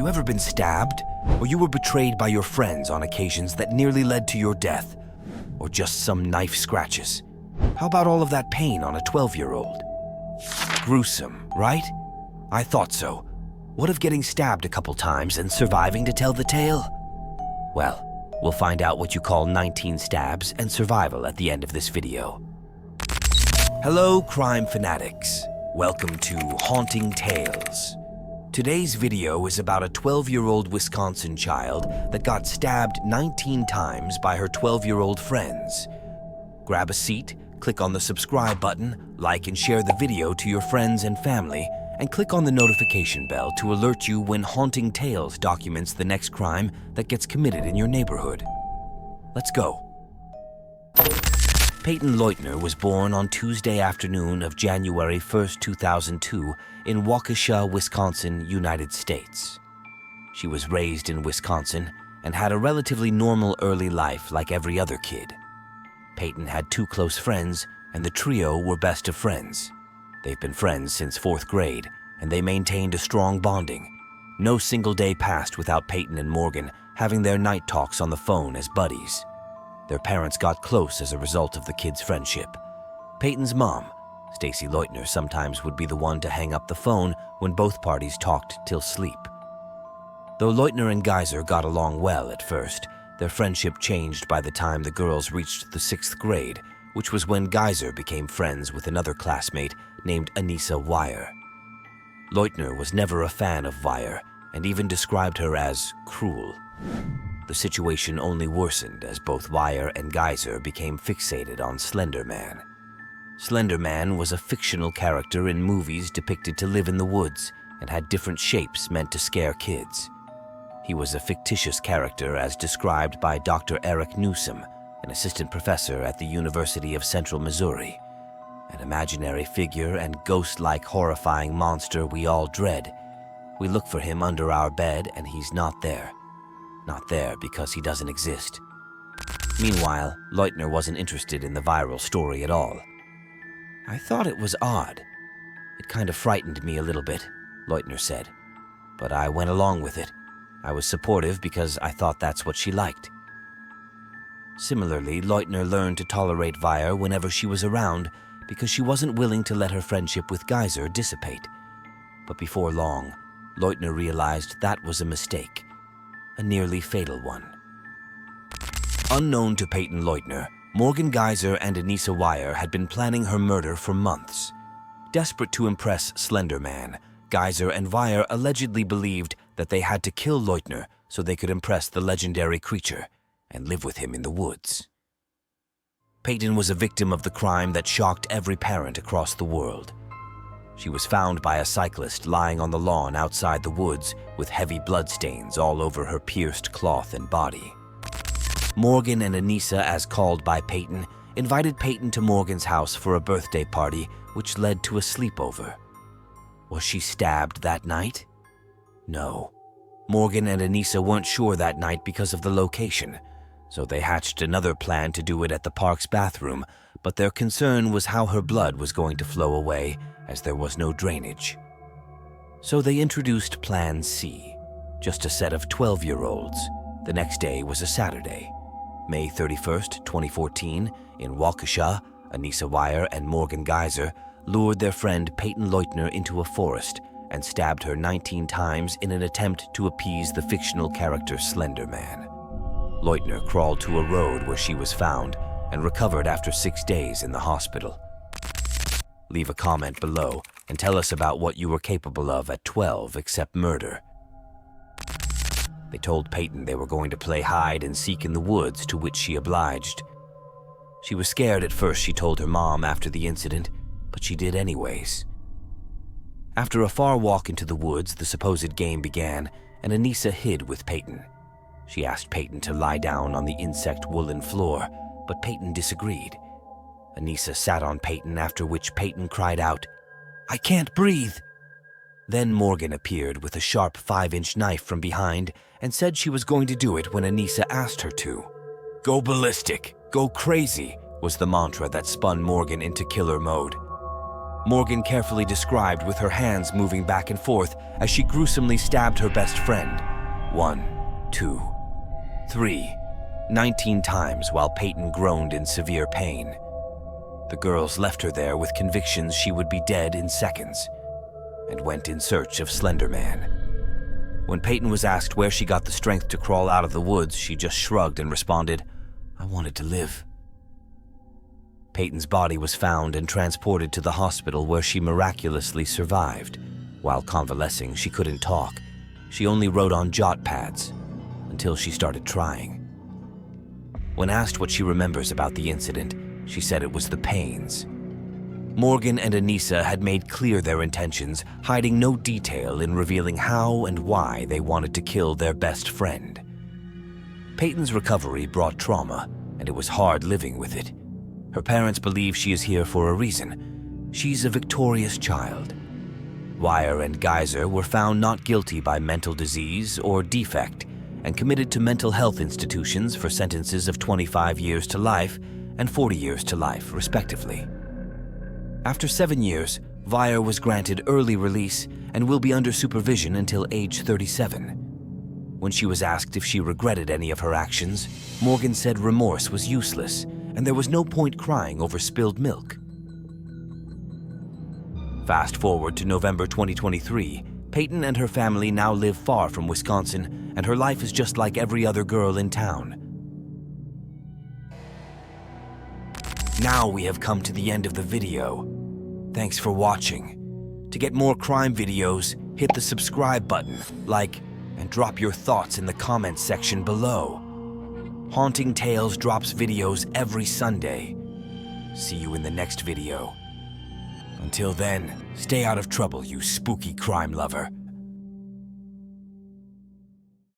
you ever been stabbed? Or you were betrayed by your friends on occasions that nearly led to your death? Or just some knife scratches? How about all of that pain on a 12-year-old? Gruesome, right? I thought so. What of getting stabbed a couple times and surviving to tell the tale? Well, we'll find out what you call 19 stabs and survival at the end of this video. Hello, crime fanatics. Welcome to Haunting Tales. Today's video is about a 12-year-old Wisconsin child that got stabbed 19 times by her 12-year-old friends. Grab a seat, click on the subscribe button, like and share the video to your friends and family, and click on the notification bell to alert you when Haunting Tales documents the next crime that gets committed in your neighborhood. Let's go. Payton Leutner was born on Tuesday afternoon of January 1st, 2002 in Waukesha, Wisconsin, United States. She was raised in Wisconsin and had a relatively normal early life like every other kid. Payton had two close friends, and the trio were best of friends. They've been friends since 4th grade, and they maintained a strong bonding. No single day passed without Payton and Morgan having their night talks on the phone as buddies. Their parents got close as a result of the kids' friendship. Payton's mom, Stacy Leutner, sometimes would be the one to hang up the phone when both parties talked till sleep. Though Leutner and Geyser got along well at first, their friendship changed by the time the girls reached the 6th grade, which was when Geyser became friends with another classmate named Anissa Wire. Leutner was never a fan of Wire and even described her as cruel. The situation only worsened as both Wire and Geyser became fixated on Slender Man. Slender Man was a fictional character in movies depicted to live in the woods and had different shapes meant to scare kids. He was a fictitious character as described by Dr. Eric Newsom, an assistant professor at the University of Central Missouri. An imaginary figure and ghost-like horrifying monster we all dread. We look for him under our bed and he's not there. Not there because he doesn't exist. Meanwhile, Leutner wasn't interested in the viral story at all. I thought it was odd. It kind of frightened me a little bit, Leutner said. But I went along with it. I was supportive because I thought that's what she liked. Similarly, Leutner learned to tolerate Wire whenever she was around because she wasn't willing to let her friendship with Geyser dissipate. But before long, Leutner realized that was a mistake. A nearly fatal one. Unknown to Payton Leutner, Morgan Geyser and Anissa Wire had been planning her murder for months. Desperate to impress Slender Man, Geyser and Wire allegedly believed that they had to kill Leutner so they could impress the legendary creature and live with him in the woods. Payton was a victim of the crime that shocked every parent across the world. She was found by a cyclist lying on the lawn outside the woods with heavy bloodstains all over her pierced cloth and body. Morgan and Anissa, as called by Payton, invited Payton to Morgan's house for a birthday party, which led to a sleepover. Was she stabbed that night? No. Morgan and Anissa weren't sure that night because of the location, so they hatched another plan to do it at the park's bathroom, but their concern was how her blood was going to flow away as there was no drainage. So they introduced Plan C, just a set of 12-year-olds. The next day was a Saturday. May 31st, 2014, in Waukesha, Anissa Wire and Morgan Geyser lured their friend Payton Leutner into a forest and stabbed her 19 times in an attempt to appease the fictional character Slender Man. Leutner crawled to a road where she was found and recovered after 6 days in the hospital. Leave a comment below and tell us about what you were capable of at 12 except murder. They told Payton they were going to play hide and seek in the woods, to which she obliged. She was scared at first, she told her mom after the incident, but she did anyways. After a far walk into the woods, the supposed game began, and Anissa hid with Payton. She asked Payton to lie down on the insect woolen floor, but Payton disagreed. Anissa sat on Payton, after which Payton cried out, "I can't breathe!" Then Morgan appeared with a sharp 5-inch knife from behind and said she was going to do it when Anissa asked her to. "Go ballistic, go crazy," was the mantra that spun Morgan into killer mode. Morgan carefully described with her hands moving back and forth as she gruesomely stabbed her best friend. 1, 2, 3, 19 times while Payton groaned in severe pain. The girls left her there with convictions she would be dead in seconds and went in search of Slender Man. When Payton was asked where she got the strength to crawl out of the woods, she just shrugged and responded, "I wanted to live." Payton's body was found and transported to the hospital where she miraculously survived. While convalescing, she couldn't talk. She only wrote on jot pads until she started trying. When asked what she remembers about the incident, she said it was the pains. Morgan and Anissa had made clear their intentions, hiding no detail in revealing how and why they wanted to kill their best friend. Payton's recovery brought trauma, and it was hard living with it. Her parents believe she is here for a reason. She's a victorious child. Wire and Geyser were found not guilty by mental disease or defect and committed to mental health institutions for sentences of 25 years to life and 40 years to life, respectively. After 7 years, Wire was granted early release and will be under supervision until age 37. When she was asked if she regretted any of her actions, Morgan said remorse was useless and there was no point crying over spilled milk. Fast forward to November 2023, Payton and her family now live far from Wisconsin, and her life is just like every other girl in town. Now we have come to the end of the video. Thanks for watching. To get more crime videos, hit the subscribe button, like, and drop your thoughts in the comments section below. Haunting Tales drops videos every Sunday. See you in the next video. Until then, stay out of trouble, you spooky crime lover.